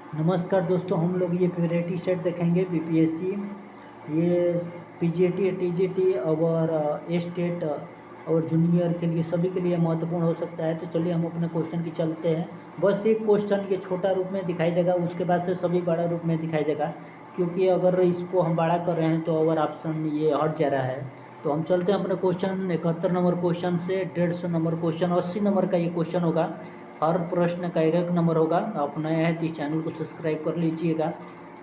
नमस्कार दोस्तों, हम लोग ये प्योरिटी सेट देखेंगे बीपीएससी। ये पीजीटी, टीजीटी और स्टेट और जूनियर के लिए सभी के लिए महत्वपूर्ण हो सकता है। तो चलिए हम अपने क्वेश्चन की चलते हैं। बस एक क्वेश्चन ये छोटा रूप में दिखाई देगा, उसके बाद से सभी बड़ा रूप में दिखाई देगा, क्योंकि अगर इसको हम बड़ा कर रहे हैं तो और ऑप्शन ये हट जा रहा है। तो हम चलते हैं अपने क्वेश्चन 71 नंबर क्वेश्चन से 150 नंबर क्वेश्चन, 80 नंबर का ये क्वेश्चन होगा। हर प्रश्न का एक नंबर होगा। आप नए हैं तो इस चैनल को सब्सक्राइब कर लीजिएगा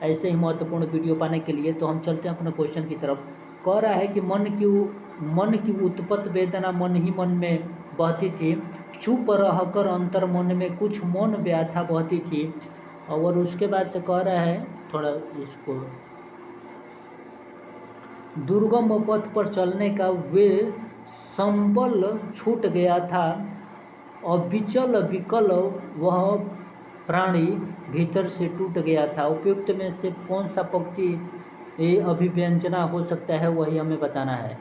ऐसे ही महत्वपूर्ण वीडियो पाने के लिए। तो हम चलते हैं अपने क्वेश्चन की तरफ। कह रहा है कि मन की उत्पत्ति वेदना मन ही मन में बहती थी, चुप रहकर अंतर मन में कुछ मौन व्यथा बहती थी। और उसके बाद से कह रहा है, थोड़ा इसको, दुर्गम पथ पर चलने का वे संबल छूट गया था, अविचल विकल वह प्राणी भीतर से टूट गया था। उपयुक्त में से कौन सा पंक्ति ये अभिव्यंजना हो सकता है, वही हमें बताना है।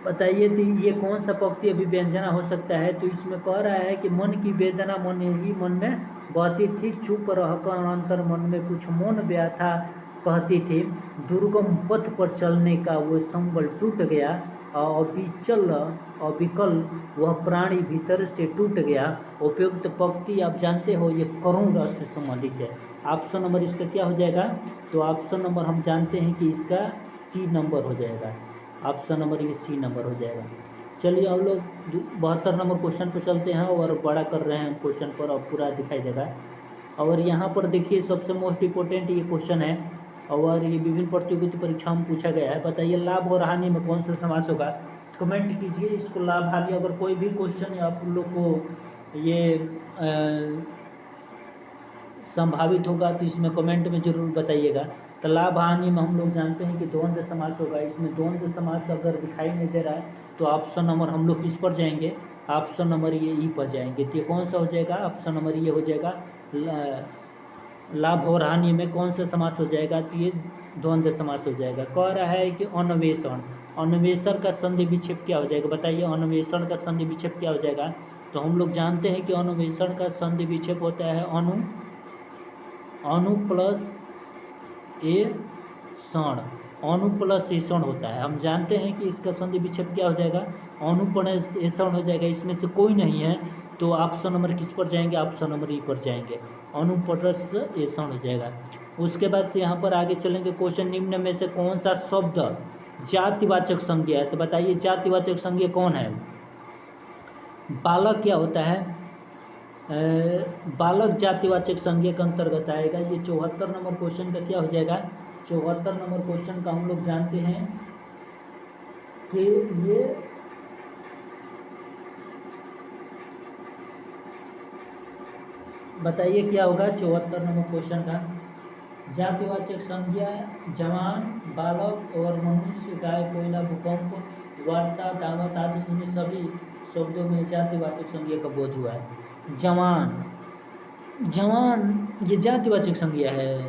बताइए तो ये कौन सा पंक्ति अभिव्यंजना हो सकता है। तो इसमें कह रहा है कि मन की वेदना मन ही मन में बहती थी, चुप रहकर अंतर मन में कुछ मौन व्यथा कहती थी, दुर्गम पथ पर चलने का वो संबल टूट गया, अविकल वह प्राणी भीतर से टूट गया। उपयुक्त पंक्ति आप जानते हो ये करुण रस से संबंधित है। ऑप्शन नंबर इसका क्या हो जाएगा। तो ऑप्शन नंबर हम जानते हैं कि इसका सी नंबर हो जाएगा। ऑप्शन नंबर ये सी नंबर हो जाएगा। चलिए हम लोग 72 नंबर क्वेश्चन पर चलते हैं और बड़ा कर रहे हैं क्वेश्चन पर, अब पूरा दिखाई देगा। और यहाँ पर देखिए सबसे मोस्ट इम्पोर्टेंट ये क्वेश्चन है और ये विभिन्न प्रतियोगिता परीक्षाओं में पूछा गया है। बताइए लाभ और हानि में कौन सा समास होगा। कमेंट कीजिए इसको लाभ हानि। अगर कोई भी क्वेश्चन आप लोग को ये संभावित होगा तो इसमें कमेंट में ज़रूर बताइएगा। तो लाभ हानि में हम लोग जानते हैं कि द्वंद्व समास होगा। इसमें द्वंद्व समास अगर दिखाई नहीं दे रहा है तो ऑप्शन नंबर हम लोग किस पर जाएंगे, ऑप्शन नंबर ये ई पर जाएंगे। तो ये कौन सा हो जाएगा, ऑप्शन नंबर ये हो जाएगा। लाभ और हानि में कौन सा समास हो जाएगा, तो ये द्वंद्व समास हो जाएगा। कह रहा है कि अन्वेषण, अन्वेषण का संधि विक्षेप क्या हो जाएगा। बताइए अन्वेषण का संधि विक्षेप क्या हो जाएगा। तो हम लोग जानते हैं कि अन्वेषण का संधि विक्षेप होता है अणु प्लस ए क्षण, अणु प्लस ए क्षण होता है। हम जानते हैं कि इसका संधि विक्षेप क्या हो जाएगा, अणु प्लस ए क्षण हो जाएगा। इसमें से कोई नहीं है तो ऑप्शन नंबर किस पर जाएंगे, ऑप्शन नंबर ई पर जाएंगे, अणु प्लस ए क्षण हो जाएगा। उसके बाद से यहाँ पर आगे चलेंगे। क्वेश्चन निम्न में से कौन सा शब्द जातिवाचक संज्ञा है। तो बताइए जातिवाचक संज्ञा कौन है। बालक क्या होता है, बालक जातिवाचक संज्ञा के अंतर्गत आएगा। ये 74 नंबर क्वेश्चन का क्या हो जाएगा। 74 नंबर क्वेश्चन का हम लोग जानते हैं कि ये बताइए क्या होगा 74 नंबर क्वेश्चन का। जातिवाचक संज्ञा जवान, बालक और मनुष्य, गाय, कोयला, भूकंप, वर्षा, दावत आदि, इन सभी शब्दों में जातिवाचक संज्ञा का बोध हुआ है। जवान, जवान ये जातिवाचक संज्ञा है।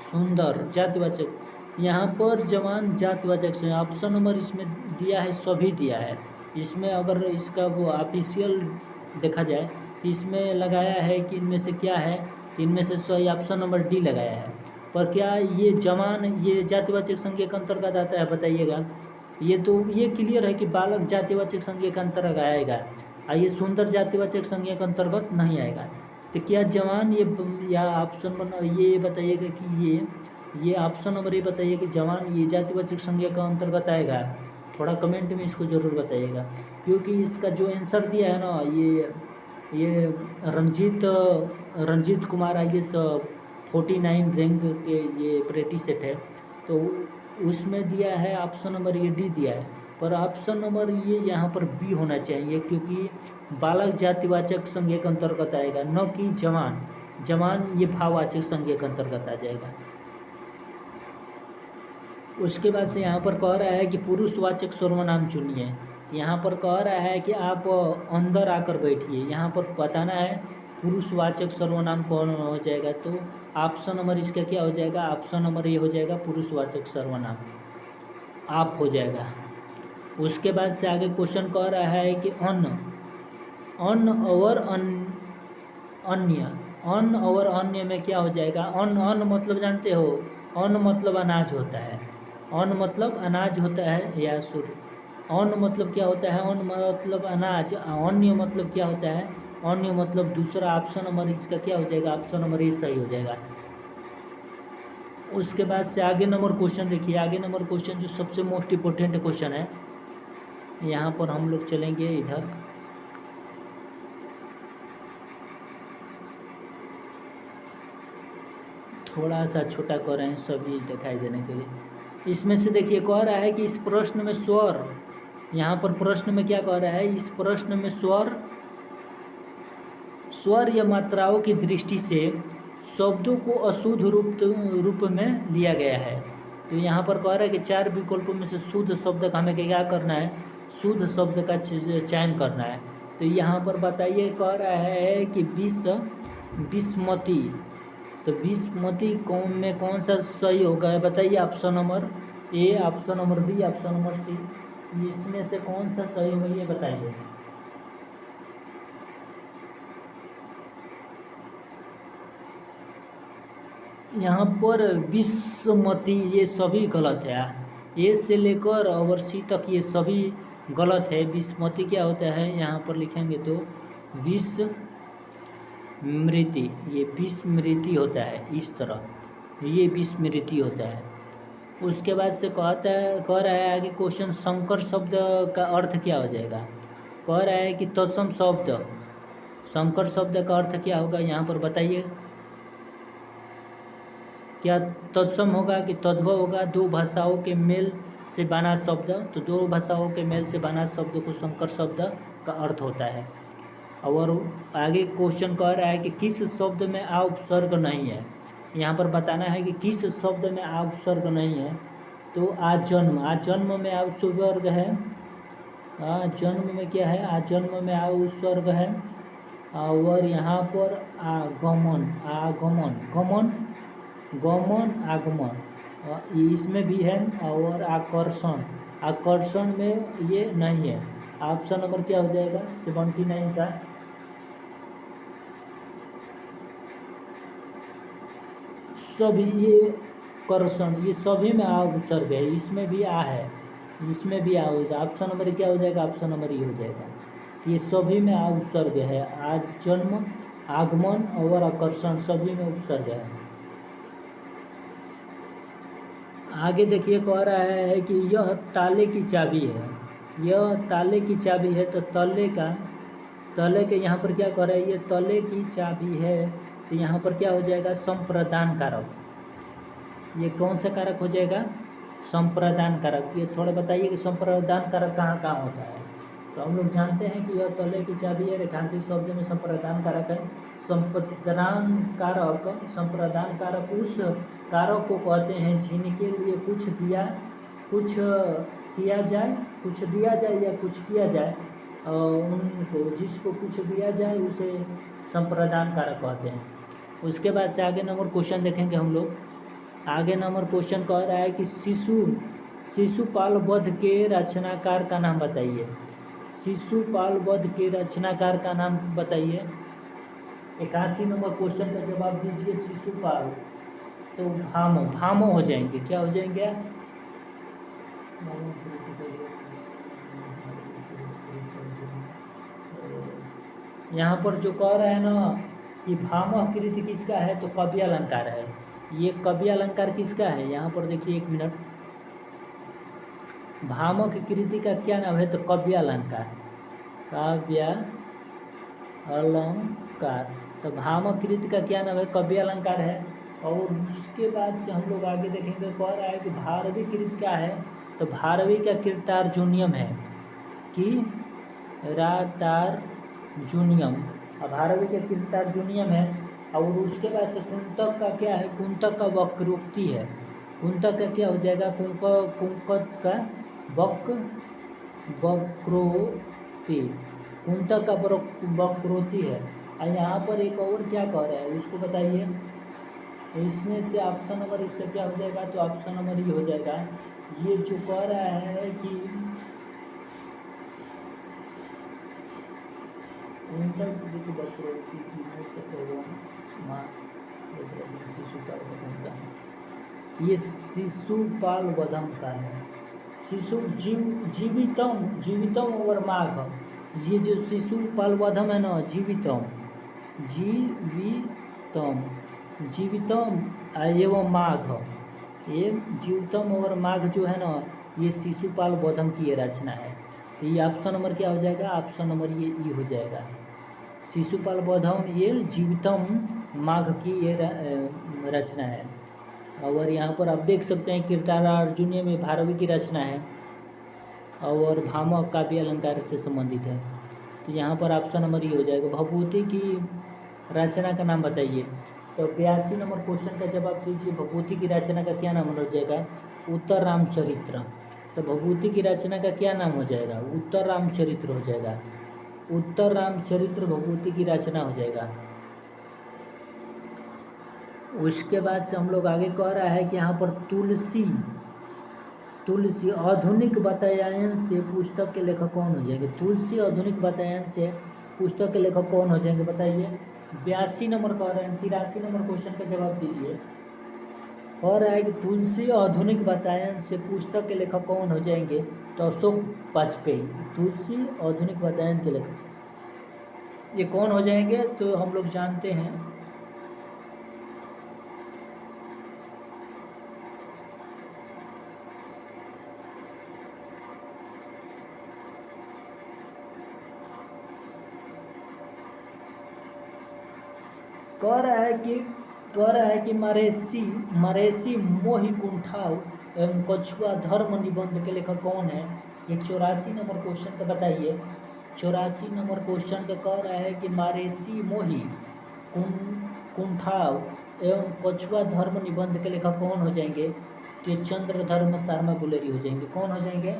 सुंदर जातिवाचक, यहाँ पर जवान जातिवाचक संज्ञा। ऑप्शन नंबर इसमें दिया है, सभी दिया है। इसमें अगर इसका वो ऑफिशियल देखा जाए तो इसमें लगाया है कि इनमें से क्या है, कि इनमें से सही ऑप्शन नंबर डी लगाया है। पर क्या ये जवान ये जातिवाचक संज्ञा के अंतर्गत आता है, बताइएगा। ये तो ये क्लियर है कि बालक जातिवाचक संज्ञा के अंतर्गत आएगा, और ये सुंदर जातिवाचक संज्ञा के अंतर्गत नहीं आएगा। तो क्या जवान ये, या ऑप्शन ये बताइएगा कि ये ऑप्शन नंबर ये बताइए कि जवान ये जातिवाचक संज्ञा का अंतर्गत आएगा। थोड़ा कमेंट में इसको ज़रूर बताइएगा, क्योंकि इसका जो आंसर दिया है ना, ये रंजीत कुमार IAS 49 रैंक के ये प्रेटी सेट है, तो उसमें दिया है ऑप्शन नंबर ये डी दिया है। पर ऑप्शन नंबर ये यहाँ पर बी होना चाहिए, क्योंकि बालक जातिवाचक संज्ञा के अंतर्गत आएगा, न कि जवान। जवान ये भाववाचक संज्ञा के अंतर्गत आ जाएगा। उसके बाद से यहाँ पर कह रहा है कि पुरुषवाचक सर्वनाम चुनिए। यहाँ पर कह रहा है कि आप अंदर आकर बैठिए, यहाँ पर बताना है पुरुषवाचक सर्वनाम कौन हो जाएगा। तो ऑप्शन नंबर इसका क्या हो जाएगा, ऑप्शन नंबर ये हो जाएगा पुरुषवाचक सर्वनाम, आप हो जाएगा। उसके बाद से आगे क्वेश्चन कह रहा है कि अन्न, अन्न और अन्य, अन्न और अन्य में क्या हो जाएगा, अन्न, अन्न मतलब जानते हो, अन्न मतलब अनाज होता है, अन्न मतलब अनाज होता है, या सॉरी, अन्न मतलब क्या होता है, अन्न मतलब अनाज, अन्य मतलब क्या होता है, अन्य मतलब दूसरा। ऑप्शन नंबर इसका क्या हो जाएगा, ऑप्शन नंबर ए सही हो जाएगा। उसके बाद से आगे नंबर क्वेश्चन देखिए, आगे नंबर क्वेश्चन जो सबसे मोस्ट इम्पोर्टेंट क्वेश्चन है, यहाँ पर हम लोग चलेंगे इधर, थोड़ा सा छोटा कर रहे हैं सभी दिखाई देने के लिए। इसमें से देखिए कह रहा है कि इस प्रश्न में स्वर, यहाँ पर प्रश्न में क्या कह रहा है, इस प्रश्न में स्वर, स्वर या मात्राओं की दृष्टि से शब्दों को अशुद्ध रूप में लिया गया है। तो यहाँ पर कह रहा है कि 4 विकल्पों में से शुद्ध शब्द का हमें क्या करना है, शुद्ध शब्द का चयन करना है। तो यहाँ पर बताइए, कह रहा है कि बिस्मती, तो बिस्मती कौन में कौन सा सही होगा, बताइए। Option number A, option number B, option number C, इसमें से कौन सा सही होगा ये बताइए। यहाँ पर बिस्मती ये सभी गलत है, ए से लेकर और सी तक ये सभी गलत है। बिस्मती क्या होता है, यहाँ पर लिखेंगे तो विस्मृति, ये विस्मृति होता है, इस तरह ये विस्मृति होता है। उसके बाद से कहता है, कह रहा है आगे क्वेश्चन, संकर शब्द का अर्थ क्या हो जाएगा। कह रहा है कि तत्सम शब्द, संकर शब्द का अर्थ क्या होगा, यहाँ पर बताइए। क्या तत्सम होगा कि तद्भव होगा, दो भाषाओं के मेल से बना शब्द, तो दो भाषाओं के मेल से बना शब्द को संकर शब्द का अर्थ होता है। और आगे क्वेश्चन कह रहा है कि किस शब्द में आ उपसर्ग नहीं है, यहाँ पर बताना है कि किस शब्द में आ उपसर्ग नहीं है। तो आजन्म, आजन्म में आ उपसर्ग है, जन्म में क्या है, आजन्म में आ उपसर्ग है। और यहाँ पर आगमन, आगमन, गमन, गमन, आगमन इसमें भी है। और आकर्षण, आकर्षण में ये नहीं है। ऑप्शन नंबर क्या हो जाएगा, 79 का सभी, ये कर्षण, ये सभी में आ उपसर्ग है, इसमें भी आ है, इसमें भी आ होगा। ऑप्शन नंबर क्या हो जाएगा, ऑप्शन नंबर ये हो जाएगा, ये सभी में आ उपसर्ग है। आज जन्म, आगमन और आकर्षण सभी में उपसर्ग है। आगे देखिए कह रहा है कि यह ताले की चाबी है, यह ताले की चाबी है, तो तले का, तले के यहाँ पर क्या कह रहा है, ये तले की चाबी है, तो यहाँ पर क्या हो जाएगा, संप्रदान कारक। ये कौन सा कारक हो जाएगा, संप्रदान कारक। ये थोड़ा बताइए कि संप्रदान कारक कहाँ कहाँ होता है। तो हम लोग जानते हैं कि यह तले की चाबी है, रेखांकित शब्द में संप्रदान कारक है। संप्रदान कारक, संप्रदान कारक उस कारक को कहते हैं जिनके लिए कुछ दिया, कुछ किया जाए, कुछ दिया जाए या कुछ किया जाए, उनको, जिसको कुछ दिया जाए उसे संप्रदान कारक कहते हैं। उसके बाद से आगे नंबर क्वेश्चन देखेंगे हम लोग। आगे नंबर क्वेश्चन कह रहा है कि शिशुपाल वध के रचनाकार का नाम बताइए। शिशुपाल वध के रचनाकार का नाम बताइए। 81 नंबर क्वेश्चन का जवाब दीजिए। शिशुपाल, तो भामो, भामो हो जाएंगे, क्या हो जाएंगे, यहाँ पर जो कह रहा है ना कि भामह कृति किसका है, तो कव्य अलंकार है। ये कव्य अलंकार किसका है, यहाँ पर देखिए 1 मिनट, भामह की कृति का क्या नाम है, तो कव्य अलंकार, काव्य अलंकार। तो भामह कृति का क्या नाम है, कव्य अलंकार है। और उसके बाद से हम लोग आगे देखेंगे, कह रहा है कि भारवी कृति क्या है, तो भारवी का कीर्तार्जुनियम है, कि रातार्जुनियम, भारवी का कीर्तार्जुनियम है। और उसके बाद से कुंतक का क्या है, कुंतक का वक्रोक्ति है। कुंतक का क्या हो जाएगा, कुंतक का वक्रोक्ति, कुंतक का वक्रोक्ति है। और यहाँ पर एक और क्या कह रहा है उसको बताइए। इसमें से ऑप्शन नंबर इसका क्या हो जाएगा, तो ऑप्शन नंबर ये हो जाएगा। ये जो कह रहा है कि कुंतल वक्रोक्ति की मूर्त एवं माँ शिशुपाल वधम का है। ये शिशुपाल वधम का है। शिशु जीवितम और माघ, ये जो शिशुपाल वधम है ना, जीवितम एवं माघ, ये जीवितम और माघ जो है ना, ये शिशुपाल वधम की ये रचना है। तो ये ऑप्शन नंबर क्या हो जाएगा? ऑप्शन नंबर ये ई हो जाएगा। शिशुपाल वधम ये जीवितम माघ की ये रचना है। और यहाँ पर आप देख सकते हैं कीर्तनार्जुनीय में भारवी की रचना है और भामह काव्य अलंकार से संबंधित है। तो यहाँ पर ऑप्शन नंबर ये हो जाएगा। भभूति की रचना का नाम बताइए। तो 82 नंबर क्वेश्चन का जवाब दीजिए। भभूति की रचना का क्या नाम हो जाएगा? उत्तर रामचरित्र। तो भभूति की रचना का क्या नाम हो जाएगा? उत्तर रामचरित्र हो जाएगा। उत्तर रामचरित्र भभूति की रचना हो जाएगा। उसके बाद से हम लोग आगे कह रहा है कि यहाँ पर तुलसी आधुनिक वातायन से पुस्तक के लेखक कौन हो जाएंगे? तुलसी आधुनिक वातायन से पुस्तक के लेखक कौन हो जाएंगे बताइए। 82 नंबर कह रहे हैं। 83 नंबर क्वेश्चन का जवाब दीजिए। और है कि तुलसी आधुनिक वातायन से पुस्तक के लेखक कौन हो जाएंगे? तो अशोक वाजपेयी। तुलसी आधुनिक वातायन के लेखक ये कौन हो जाएंगे? तो हम लोग जानते हैं कह रहा है कि मरेसी मोहि कुंठाव एवं कछुआ धर्म निबंध के लेखक कौन है? ये 84 नंबर क्वेश्चन का बताइए। 84 नंबर क्वेश्चन का कह रहा है कि मरेसी मोहि कुंठाव एवं कछुआ धर्म निबंध के लेखक कौन हो जाएंगे? तो ये चंद्रधर शर्मा गुलेरी हो जाएंगे। कौन हो जाएंगे?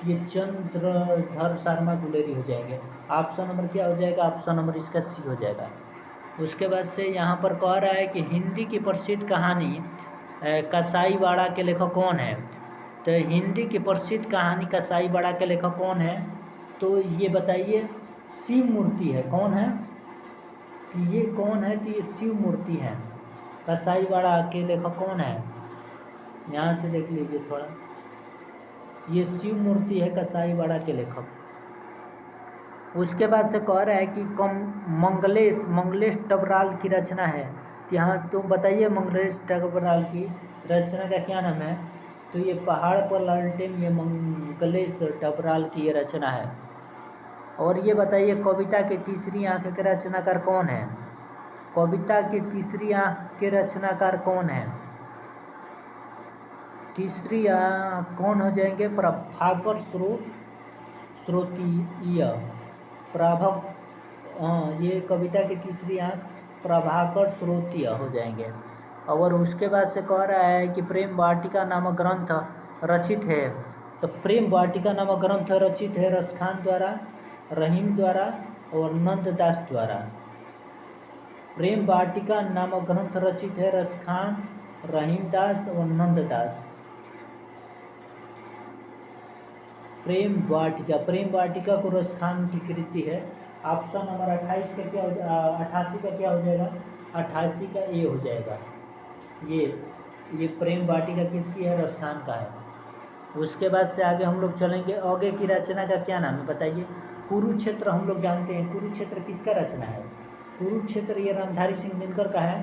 ये चंद्रधर शर्मा गुलेरी हो जाएंगे। ऑप्शन नंबर क्या हो जाएगा? ऑप्शन नंबर इसका सी हो जाएगा। उसके बाद से यहाँ पर कह रहा है कि हिंदी की प्रसिद्ध कहानी कसाईवाड़ा के लेखक कौन है? तो हिंदी की प्रसिद्ध कहानी कसाईवाड़ा के लेखक कौन है? तो ये बताइए। शिव मूर्ति है। कौन है? कि ये कौन है? कि ये शिव मूर्ति है। कसाईवाड़ा के लेखक कौन है? यहाँ से देख लीजिए थोड़ा। ये शिव मूर्ति है कसाईवाड़ा के लेखक। उसके बाद से कह रहा है कि मंगलेश टबराल की रचना है। यहाँ तुम बताइए मंगलेश टबराल की रचना का क्या नाम है? तो ये पहाड़ पर लालटेन, ये मंगलेश टबराल की ये रचना है। और ये बताइए कविता के तीसरी आंख के रचनाकार कौन है? कविता के तीसरी आंख के रचनाकार कौन है? तीसरी आंख कौन हो जाएंगे? प्रभाकर स्रोतीय। ये कविता की तीसरी आंख प्रभाकर स्रोतीय हो जाएंगे। और उसके बाद से कह रहा है कि प्रेम वाटिका नामक ग्रंथ रचित है। तो प्रेम वाटिका नामक ग्रंथ रचित है रसखान द्वारा, रहीम द्वारा और नंददास द्वारा। प्रेम वाटिका नामक ग्रंथ रचित है रसखान, रहीमदास और नंददास। प्रेम वाटिका को रसखान की कृति है। ऑप्शन नंबर 28 का क्या 88 का क्या हो जाएगा? 88 का ए हो जाएगा। ये प्रेम वाटिका किसकी है? रसखान का है। उसके बाद से आगे हम लोग चलेंगे। आगे की रचना का क्या नाम है बताइए। कुरुक्षेत्र हम लोग जानते हैं। कुरुक्षेत्र किसका रचना है? कुरुक्षेत्र ये रामधारी सिंह दिनकर का है।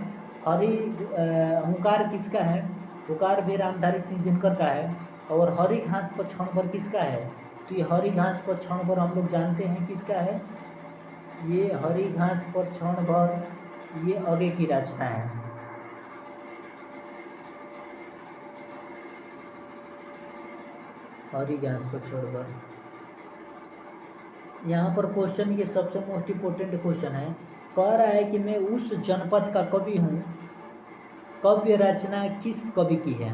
हुंकार किसका है? हुंकार भी रामधारी सिंह दिनकर का है। और हरी घास पर क्षण भर किसका है? तो ये हरी घास पर क्षण भर हम लोग जानते हैं किसका है। ये हरी घास पर क्षण भर ये आगे की रचना है। हरी घास पर क्षण भर। यहाँ पर क्वेश्चन ये सबसे मोस्ट इम्पोर्टेंट क्वेश्चन है। कह रहा है कि मैं उस जनपद का कवि हूँ। काव्य रचना किस कवि की है?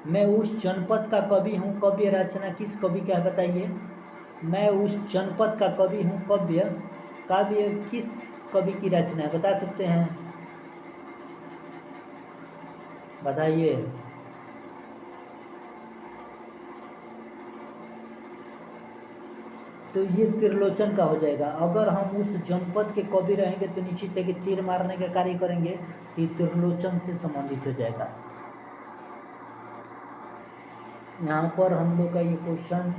मैं उस जनपद का कवि हूँ। काव्य रचना किस कवि का है बताइए। मैं उस जनपद का कवि हूँ। काव्य किस कवि की रचना है बता सकते हैं? बताइए। तो ये त्रिलोचन का हो जाएगा। अगर हम उस जनपद के कवि रहेंगे तो निश्चित है कि तीर मारने का कार्य करेंगे, तो ये त्रिलोचन से संबंधित हो जाएगा। यहाँ पर हम लोग का ये क्वेश्चन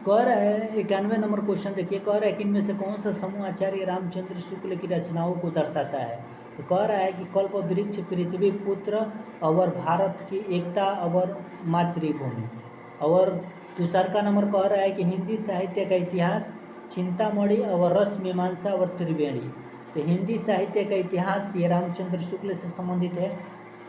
कह रहा है 91 नंबर क्वेश्चन देखिए, कह रहा है कि इनमें से कौन सा समूह आचार्य रामचंद्र शुक्ल की रचनाओं को दर्शाता है। तो कह रहा है कि कल्प वृक्ष, पृथ्वी पुत्र और भारत की एकता और मातृभूमि। और दूसरा का नंबर कह रहा है कि हिंदी साहित्य का इतिहास, चिंतामणि और रस मीमांसा और त्रिवेणी। तो हिंदी साहित्य का इतिहास ये रामचंद्र शुक्ल से संबंधित है,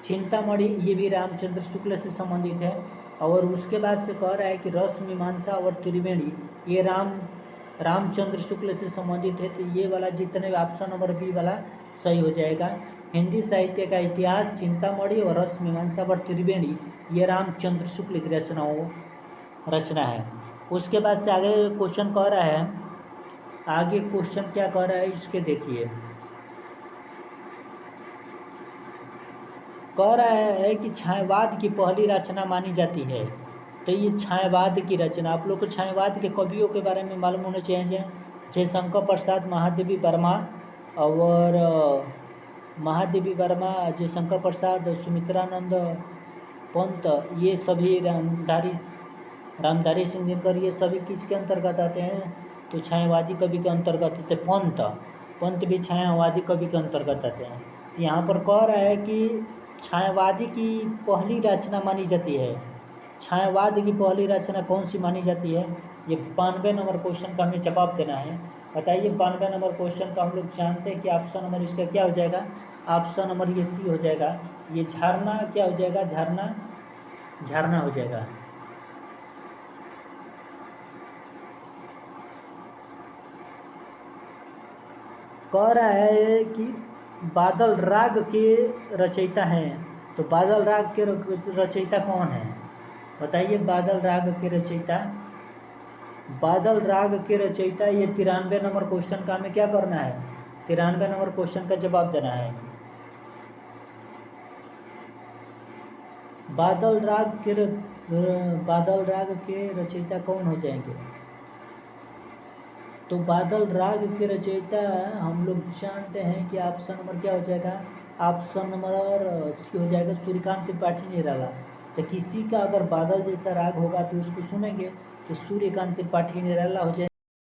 चिंतामणि ये भी रामचंद्र शुक्ल से संबंधित है, और उसके बाद से कह रहा है कि रस मीमांसा और त्रिवेणी ये रामचंद्र शुक्ल से संबंधित है। तो ये वाला जितने ऑप्शन नंबर बी वाला सही हो जाएगा। हिंदी साहित्य का इतिहास, चिंतामणि और रस मीमांसा और त्रिवेणी ये रामचंद्र शुक्ल की रचना है। उसके बाद से आगे क्वेश्चन कह रहा है, आगे क्वेश्चन क्या कह रहा है इसके देखिए, कह रहा है कि छायावाद की पहली रचना मानी जाती है। तो ये छायावाद की रचना, आप लोग को छायावाद के कवियों के बारे में मालूम होना चाहिए। जयशंकर प्रसाद, महादेवी वर्मा और महादेवी वर्मा, जयशंकर प्रसाद, सुमित्रानंद पंत, ये सभी रामधारी सिंह दिनकर, ये सभी किसके अंतर्गत आते हैं? तो छायावादी कवि के अंतर्गत आते हैं। पंत भी छायावादी कवि के अंतर्गत आते हैं। यहाँ पर कह रहा है कि छायावादी की पहली रचना मानी जाती है। छायावाद की पहली रचना कौन सी मानी जाती है? ये 92 नंबर क्वेश्चन का हमें जवाब देना है। बताइए 92 नंबर क्वेश्चन का हम लोग जानते हैं कि ऑप्शन नंबर इसका क्या हो जाएगा? ऑप्शन नंबर ये सी हो जाएगा। ये झरना क्या हो जाएगा? झरना हो जाएगा। कह रहा है कि बादल राग के रचयिता हैं। तो बादल राग के रचयिता कौन है? बताइए बादल राग के रचयिता। बादल राग के रचयिता ये 93 नंबर क्वेश्चन का हमें क्या करना है? 93 नंबर क्वेश्चन का जवाब देना है। बादल राग के रचयिता कौन हो जाएंगे? तो बादल राग के रचयिता हम लोग जानते हैं कि ऑप्शन नंबर क्या हो जाएगा? ऑप्शन नंबर सी हो जाएगा, सूर्यकांत त्रिपाठी निराला। तो किसी का अगर बादल जैसा राग होगा तो उसको सुनेंगे तो सूर्यकांत त्रिपाठी निराला हो जाएगा।